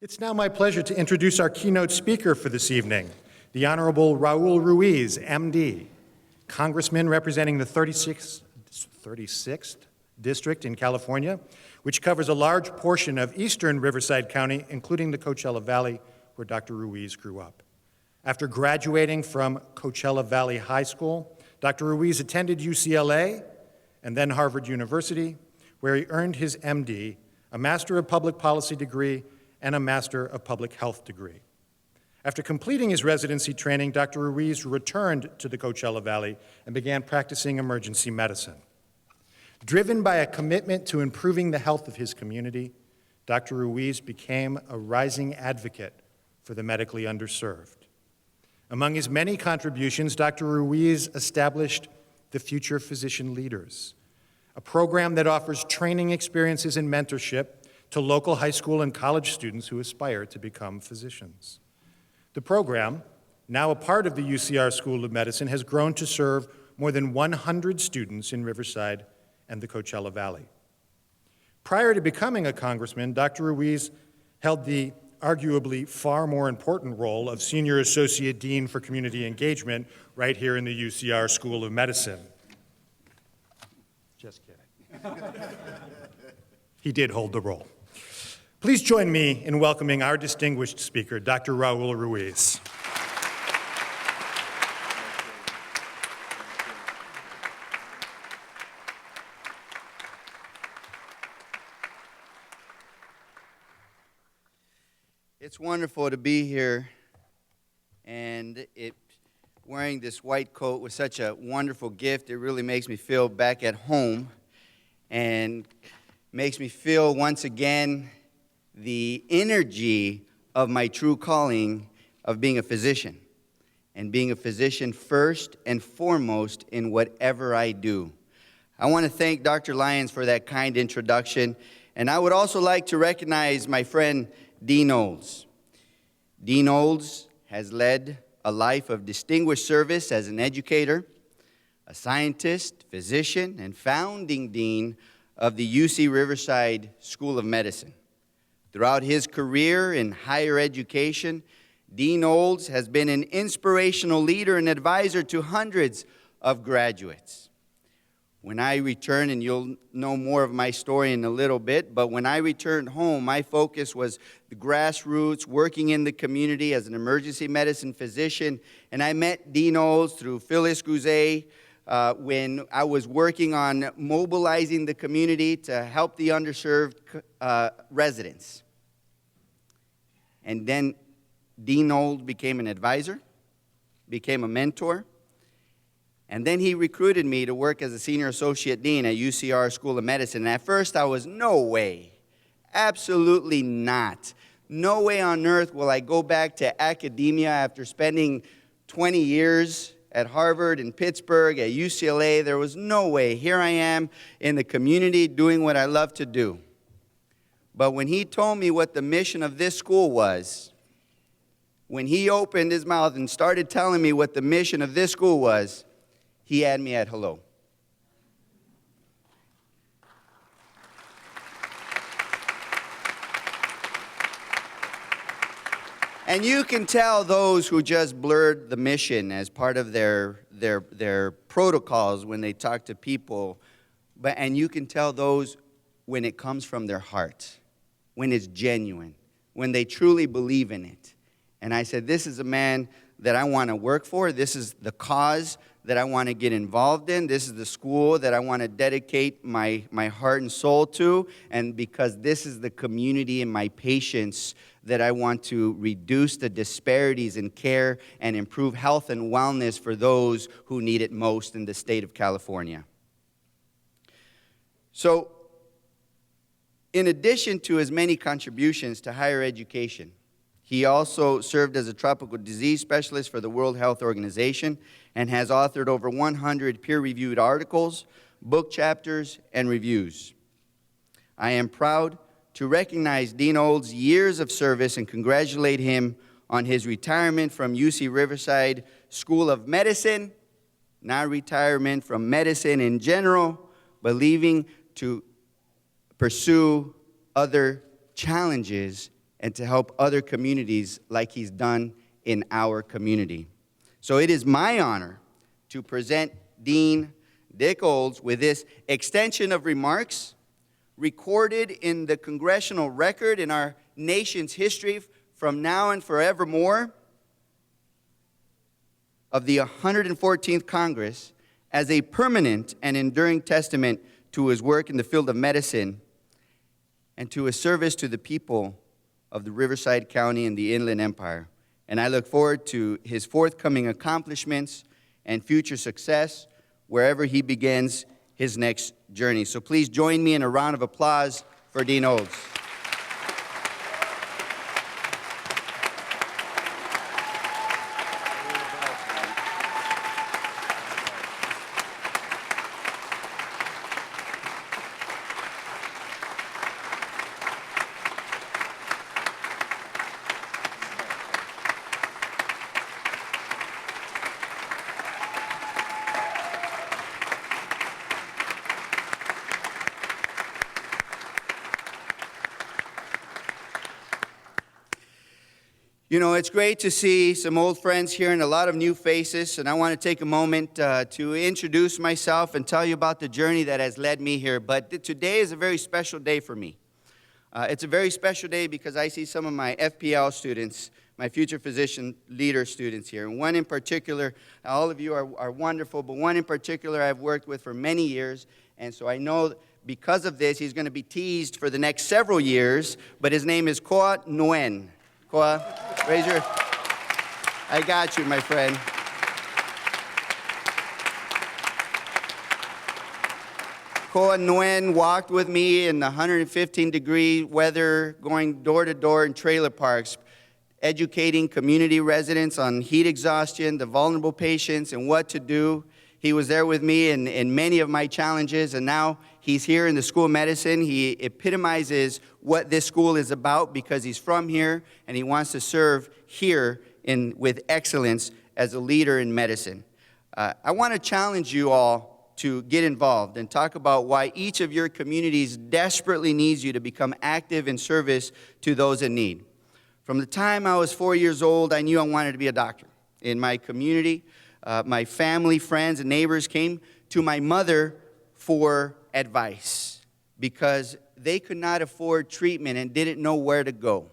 It's now my pleasure to introduce our keynote speaker for this evening, the Honorable Raul Ruiz, MD, Congressman representing the 36th District in California, which covers a large portion of eastern Riverside County, including the Coachella Valley, where Dr. Ruiz grew up. After graduating from Coachella Valley High School, Dr. Ruiz attended UCLA and then Harvard University, where he earned his MD, a Master of Public Policy degree, and a Master of Public Health degree. After completing his residency training, Dr. Ruiz returned to the Coachella Valley and began practicing emergency medicine. Driven by a commitment to improving the health of his community, Dr. Ruiz became a rising advocate for the medically underserved. Among his many contributions, Dr. Ruiz established the Future Physician Leaders, a program that offers training experiences and mentorship to local high school and college students who aspire to become physicians. The program, now a part of the UCR School of Medicine, has grown to serve more than 100 students in Riverside and the Coachella Valley. Prior to becoming a congressman, Dr. Ruiz held the arguably far more important role of Senior Associate Dean for Community Engagement right here in the UCR School of Medicine. Just kidding. He did hold the role. Please join me in welcoming our distinguished speaker, Dr. Raul Ruiz. It's wonderful to be here, and wearing this white coat was such a wonderful gift. It really makes me feel back at home and makes me feel once again the energy of my true calling of being a physician, and being a physician first and foremost in whatever I do. I want to thank Dr. Lyons for that kind introduction, and I would also like to recognize my friend Dean Olds. Dean Olds has led a life of distinguished service as an educator, a scientist, physician, and founding dean of the UC Riverside School of Medicine. Throughout his career in higher education, Dean Olds has been an inspirational leader and advisor to hundreds of graduates. When I returned, and you'll know more of my story in a little bit, but when I returned home, my focus was the grassroots, working in the community as an emergency medicine physician, and I met Dean Olds through Phyllis Guzet when I was working on mobilizing the community to help the underserved residents. And then Dean Olds became an advisor, became a mentor, and then he recruited me to work as a senior associate dean at UCR School of Medicine. And at first I was, no way, absolutely not. No way on earth will I go back to academia after spending 20 years at Harvard and Pittsburgh, at UCLA. There was no way. Here I am in the community doing what I love to do. But when he told me what the mission of this school was, when he opened his mouth and started telling me what the mission of this school was, he had me at hello. And you can tell those who just blurred the mission as part of their protocols when they talk to people, and you can tell those when it comes from their heart, when it's genuine, when they truly believe in it. And I said, this is a man that I want to work for. This is the cause that I want to get involved in. This is the school that I want to dedicate my heart and soul to. And because this is the community and my patients that I want to reduce the disparities in care and improve health and wellness for those who need it most in the state of California. So, in addition to his many contributions to higher education, he also served as a tropical disease specialist for the World Health Organization and has authored over 100 peer-reviewed articles, book chapters, and reviews. I am proud to recognize Dean Olds' years of service and congratulate him on his retirement from UC Riverside School of Medicine, not retirement from medicine in general, but leaving to pursue other challenges and to help other communities like he's done in our community. So it is my honor to present Dean Dick Olds with this extension of remarks recorded in the congressional record in our nation's history from now and forevermore of the 114th Congress as a permanent and enduring testament to his work in the field of medicine and to his service to the people of the Riverside County and the Inland Empire. And I look forward to his forthcoming accomplishments and future success wherever he begins his next journey. So please join me in a round of applause for Dean Olds. You know, it's great to see some old friends here and a lot of new faces, and I want to take a moment to introduce myself and tell you about the journey that has led me here. But today is a very special day for me. It's a very special day because I see some of my FPL students, my future physician leader students here. And one in particular, all of you are wonderful, but one in particular I've worked with for many years, and so I know because of this he's going to be teased for the next several years, but his name is Koa Nguyen. Koa, raise your... I got you, my friend. Koa Nguyen walked with me in the 115-degree weather, going door to door in trailer parks, educating community residents on heat exhaustion, the vulnerable patients, and what to do. He was there with me in many of my challenges, and now he's here in the School of Medicine. He epitomizes what this school is about because he's from here, and he wants to serve here with excellence as a leader in medicine. I want to challenge you all to get involved and talk about why each of your communities desperately needs you to become active in service to those in need. From the time I was 4 years old, I knew I wanted to be a doctor. In my community, my family, friends, and neighbors came to my mother for advice because they could not afford treatment and didn't know where to go.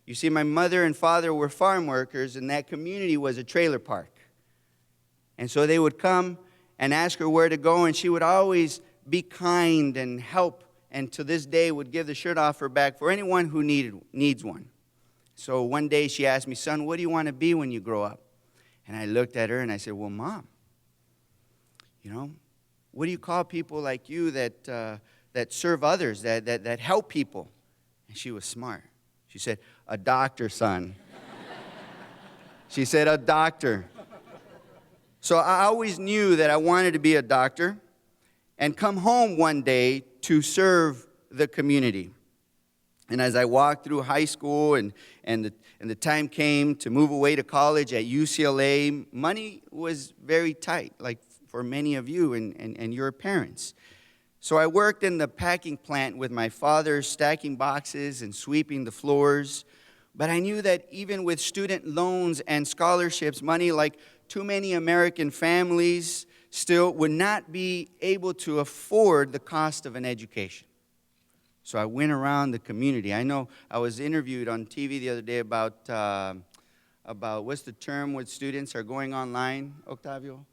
You see, my mother and father were farm workers, and that community was a trailer park. And so they would come and ask her where to go, and she would always be kind and help, and to this day would give the shirt off her back for anyone who needs one. So one day she asked me, "Son, what do you want to be when you grow up?" And I looked at her and I said, "Well, Mom, you know, what do you call people like you that serve others, that help people?" And she was smart. She said, "A doctor, son." She said, "A doctor." So I always knew that I wanted to be a doctor and come home one day to serve the community. And as I walked through high school and the time came to move away to college at UCLA, money was very tight, like for many of you and your parents. So I worked in the packing plant with my father, stacking boxes and sweeping the floors. But I knew that even with student loans and scholarships, money, like too many American families, still would not be able to afford the cost of an education. So I went around the community. I know I was interviewed on TV the other day about what's the term when students are going online, Octavio?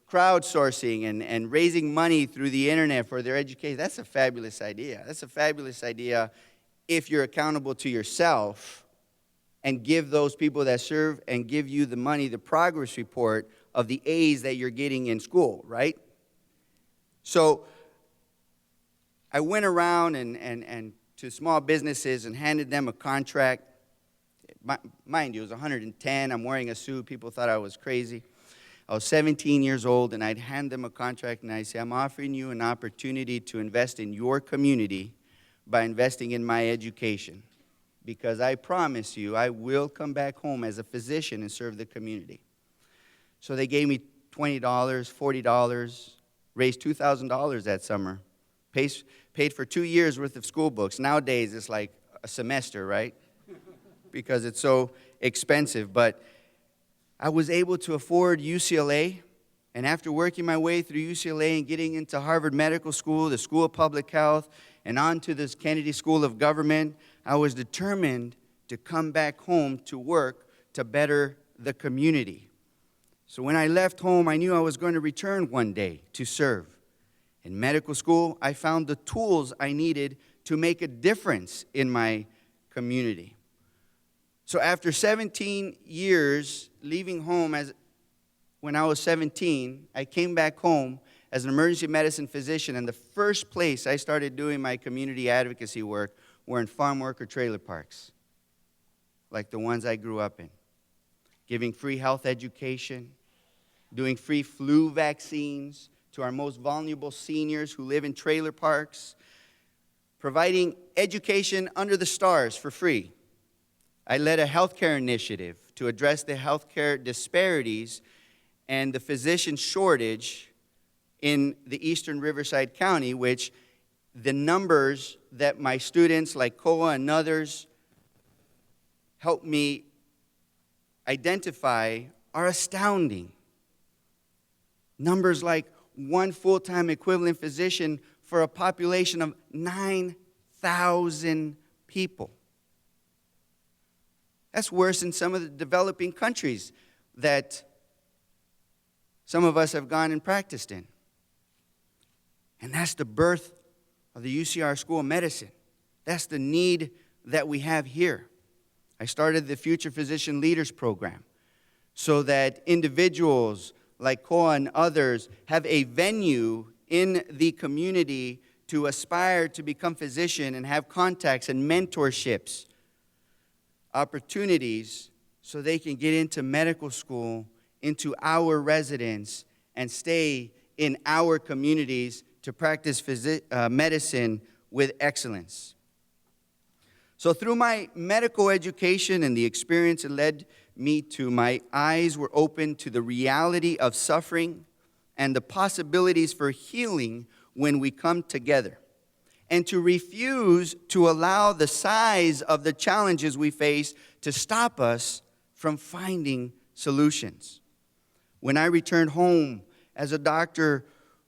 Crowdsourcing and raising money through the internet for their education. That's a fabulous idea. That's a fabulous idea if you're accountable to yourself and give those people that serve and give you the money, the progress report of the A's that you're getting in school, right? So I went around and to small businesses and handed them a contract. Mind you, it was 110. I'm wearing a suit. People thought I was crazy. I was 17 years old, and I'd hand them a contract, and I'd say, "I'm offering you an opportunity to invest in your community by investing in my education, because I promise you I will come back home as a physician and serve the community." So they gave me $20, $40, raised $2,000 that summer, paid for 2 years worth of school books. Nowadays, it's like a semester, right? because it's so expensive. But I was able to afford UCLA, and after working my way through UCLA and getting into Harvard Medical School, the School of Public Health, and on to this Kennedy School of Government, I was determined to come back home to work to better the community. So when I left home, I knew I was going to return one day to serve. In medical school, I found the tools I needed to make a difference in my community. So after 17 years leaving home when I was 17, I came back home as an emergency medicine physician, and the first place I started doing my community advocacy work were in farm worker trailer parks, like the ones I grew up in, giving free health education, doing free flu vaccines to our most vulnerable seniors who live in trailer parks, providing education under the stars for free. I led a healthcare initiative to address the healthcare disparities and the physician shortage in the eastern Riverside County, which the numbers that my students like Koa and others helped me identify are astounding. Numbers like one full-time equivalent physician for a population of 9,000 people. That's worse than some of the developing countries that some of us have gone and practiced in. And that's the birth of the UCR School of Medicine. That's the need that we have here. I started the Future Physician Leaders Program so that individuals like Koa and others have a venue in the community to aspire to become physician and have contacts and mentorships, opportunities, so they can get into medical school, into our residence, and stay in our communities to practice medicine with excellence. So through my medical education and the experience it led me to, my eyes were open to the reality of suffering and the possibilities for healing when we come together, and to refuse to allow the size of the challenges we face to stop us from finding solutions. When I returned home as a doctor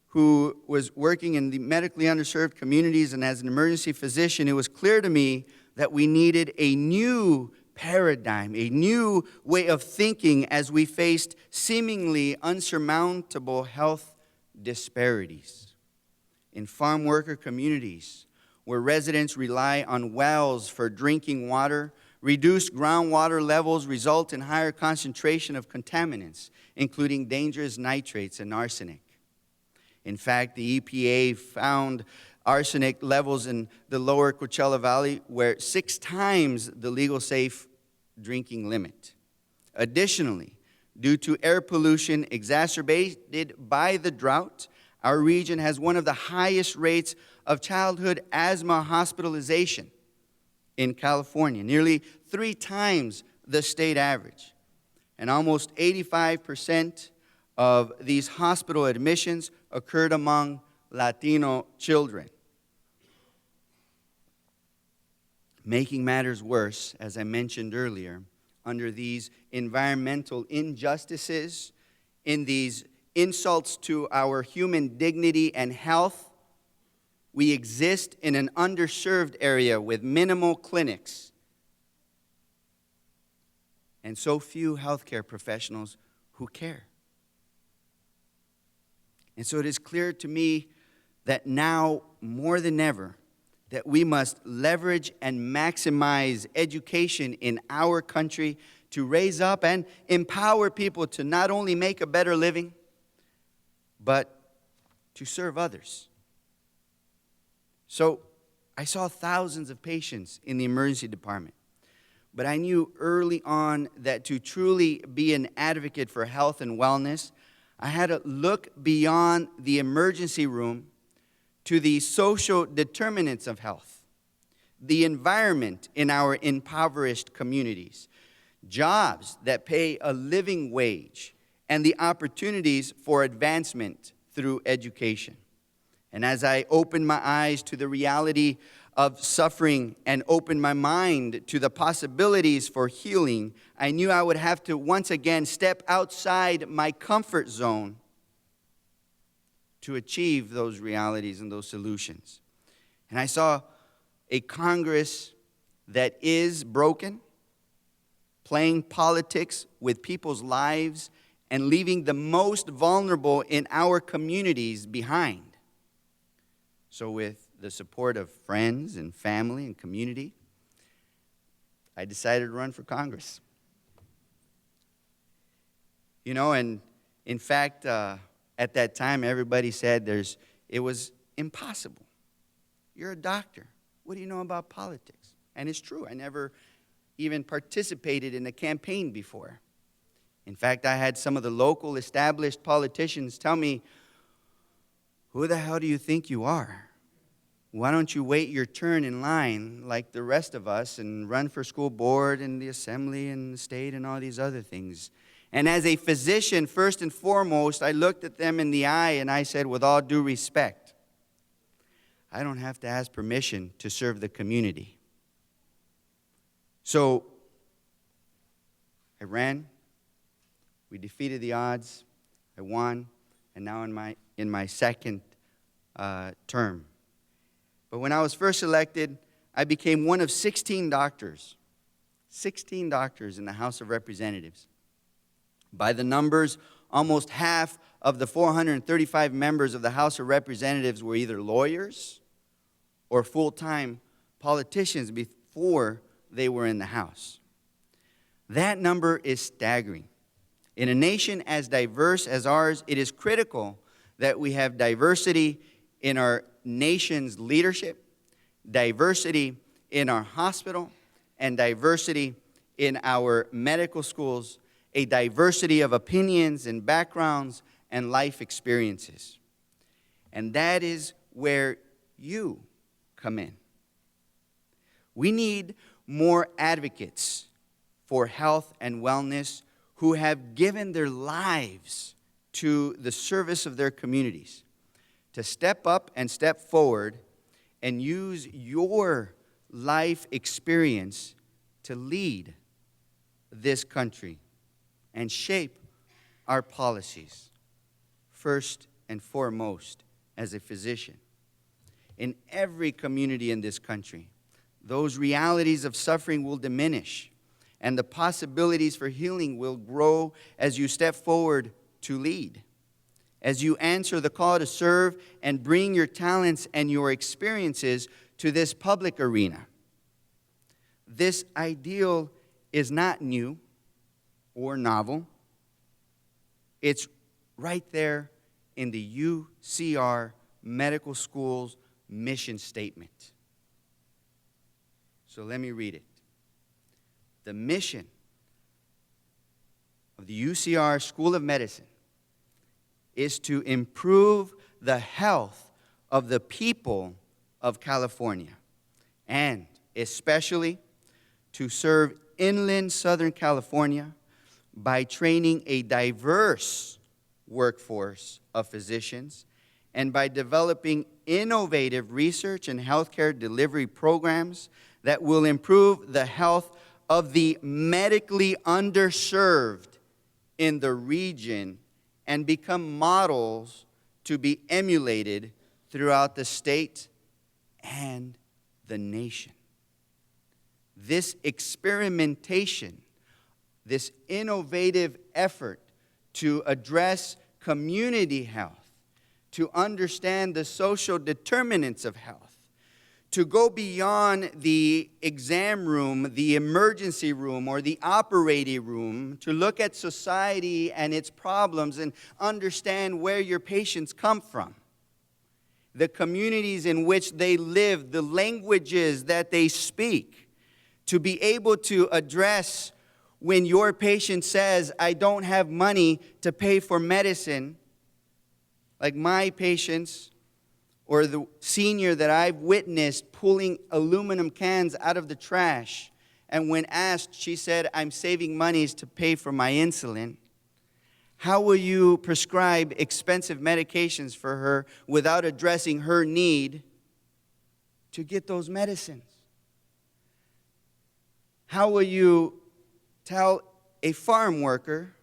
who was working in the medically underserved communities and as an emergency physician, it was clear to me that we needed a new paradigm, a new way of thinking as we faced seemingly unsurmountable health disparities. In farm worker communities, where residents rely on wells for drinking water, reduced groundwater levels result in higher concentration of contaminants, including dangerous nitrates and arsenic. In fact, the EPA found arsenic levels in the lower Coachella Valley were 6 times the legal safe drinking limit. Additionally, due to air pollution exacerbated by the drought, our region has one of the highest rates of childhood asthma hospitalization in California, nearly 3 times the state average. And almost 85% of these hospital admissions occurred among Latino children. Making matters worse, as I mentioned earlier, under these environmental injustices, in these insults to our human dignity and health, we exist in an underserved area with minimal clinics and so few healthcare professionals who care. And so it is clear to me that now, more than ever, that we must leverage and maximize education in our country to raise up and empower people to not only make a better living, but to serve others. So I saw thousands of patients in the emergency department, but I knew early on that to truly be an advocate for health and wellness, I had to look beyond the emergency room to the social determinants of health, the environment in our impoverished communities, jobs that pay a living wage, and the opportunities for advancement through education. And as I opened my eyes to the reality of suffering and opened my mind to the possibilities for healing, I knew I would have to once again step outside my comfort zone to achieve those realities and those solutions. And I saw a Congress that is broken, playing politics with people's lives and leaving the most vulnerable in our communities behind. So with the support of friends and family and community, I decided to run for Congress. And in fact, at that time, everybody said it was impossible. You're a doctor. What do you know about politics? And it's true. I never even participated in a campaign before. In fact, I had some of the local established politicians tell me, "Who the hell do you think you are? Why don't you wait your turn in line like the rest of us and run for school board and the assembly and the state and all these other things?" And as a physician, first and foremost, I looked at them in the eye and I said, with all due respect, I don't have to ask permission to serve the community. So I ran. We defeated the odds. I won. And now in my second term. But when I was first elected, I became one of 16 doctors. 16 doctors in the House of Representatives. By the numbers, almost half of the 435 members of the House of Representatives were either lawyers or full-time politicians before they were in the House. That number is staggering. In a nation as diverse as ours, it is critical that we have diversity in our nation's leadership, diversity in our hospital, and diversity in our medical schools, a diversity of opinions and backgrounds and life experiences. And that is where you come in. We need more advocates for health and wellness who have given their lives to the service of their communities, to step up and step forward and use your life experience to lead this country and shape our policies, first and foremost as a physician. In every community in this country, those realities of suffering will diminish, and the possibilities for healing will grow as you step forward to lead. As you answer the call to serve and bring your talents and your experiences to this public arena. This ideal is not new or novel. It's right there in the UCR Medical School's mission statement. So let me read it. The mission of the UCR School of Medicine is to improve the health of the people of California, and especially to serve inland Southern California by training a diverse workforce of physicians and by developing innovative research and healthcare delivery programs that will improve the health of the medically underserved in the region and become models to be emulated throughout the state and the nation. This experimentation, this innovative effort to address community health, to understand the social determinants of health, to go beyond the exam room, the emergency room, or the operating room, to look at society and its problems and understand where your patients come from, the communities in which they live, the languages that they speak, to be able to address when your patient says, "I don't have money to pay for medicine," like my patients, or the senior that I've witnessed pulling aluminum cans out of the trash. And when asked, she said, "I'm saving monies to pay for my insulin." How will you prescribe expensive medications for her without addressing her need to get those medicines? How will you tell a farm worker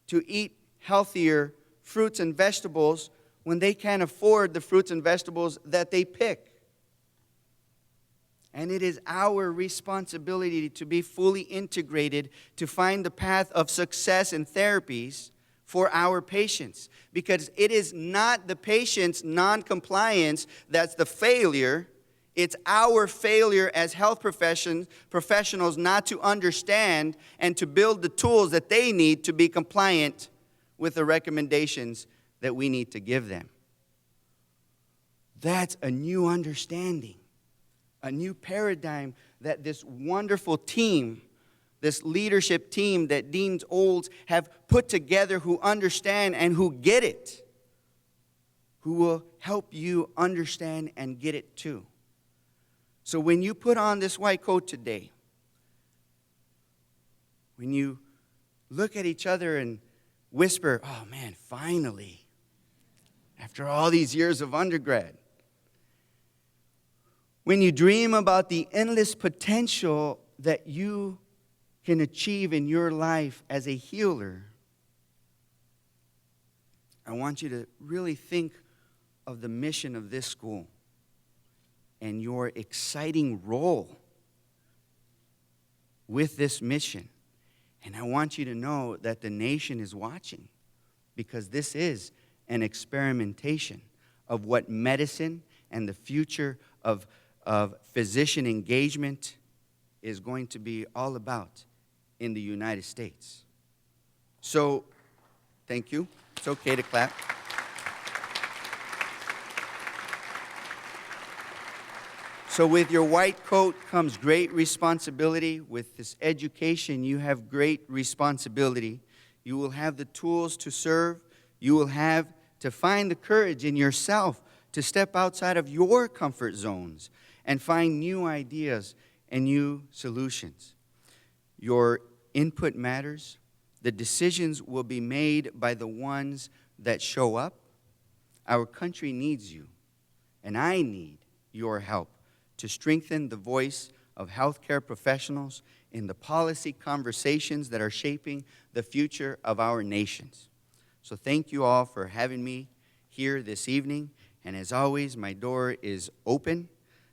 to eat healthier fruits and vegetables when they can't afford the fruits and vegetables that they pick? And it is our responsibility to be fully integrated to find the path of success in therapies for our patients. Because it is not the patient's non-compliance that's the failure. It's our failure as health professionals not to understand and to build the tools that they need to be compliant with the recommendations that we need to give them. That's a new understanding, a new paradigm that this wonderful team, this leadership team that Deans Olds have put together, who understand and who get it, who will help you understand and get it too. So when you put on this white coat today, when you look at each other and whisper, "Oh man, finally, after all these years of undergrad," when you dream about the endless potential that you can achieve in your life as a healer, I want you to really think of the mission of this school and your exciting role with this mission. And I want you to know that the nation is watching, because this is an experimentation of what medicine and the future of physician engagement is going to be all about in the United States. So, thank you. It's okay to clap. So with your white coat comes great responsibility. With this education, you have great responsibility. You will have the tools to serve. You will have to find the courage in yourself to step outside of your comfort zones and find new ideas and new solutions. Your input matters. The decisions will be made by the ones that show up. Our country needs you, and I need your help to strengthen the voice of healthcare professionals in the policy conversations that are shaping the future of our nations. So thank you all for having me here this evening. And as always, my door is open.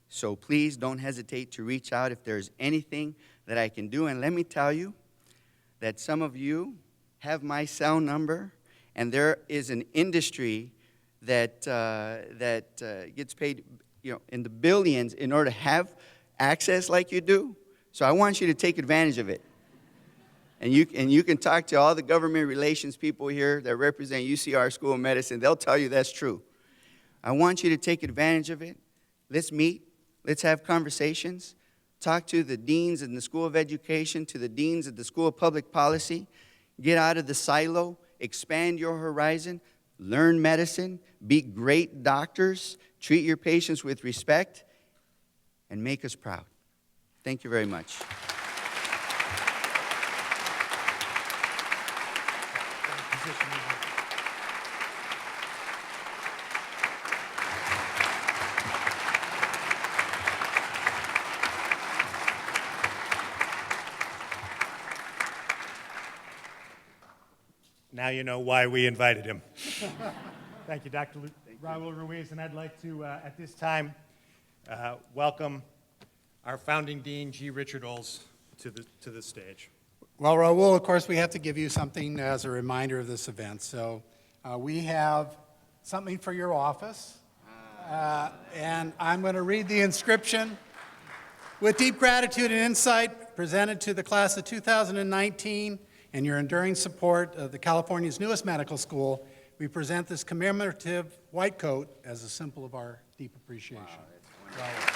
So please don't hesitate to reach out if there's anything that I can do. And let me tell you that some of you have my cell number, and there is an industry that gets paid, in the billions in order to have access like you do. So I want you to take advantage of it. And you can talk to all the government relations people here that represent UCR School of Medicine. They'll tell you that's true. I want you to take advantage of it. Let's meet. Let's have conversations. Talk to the deans in the School of Education, to the deans of the School of Public Policy. Get out of the silo. Expand your horizon. Learn medicine. Be great doctors. Treat your patients with respect. And make us proud. Thank you very much. Now you know why we invited him. Thank you, Dr. Raul Ruiz, and I'd like to, at this time, welcome our founding dean, G. Richard Olds, to the stage. Well, Raul, of course, we have to give you something as a reminder of this event. So we have something for your office, and I'm going to read the inscription. With deep gratitude and insight presented to the class of 2019 and your enduring support of the California's newest medical school, we present this commemorative white coat as a symbol of our deep appreciation. Wow,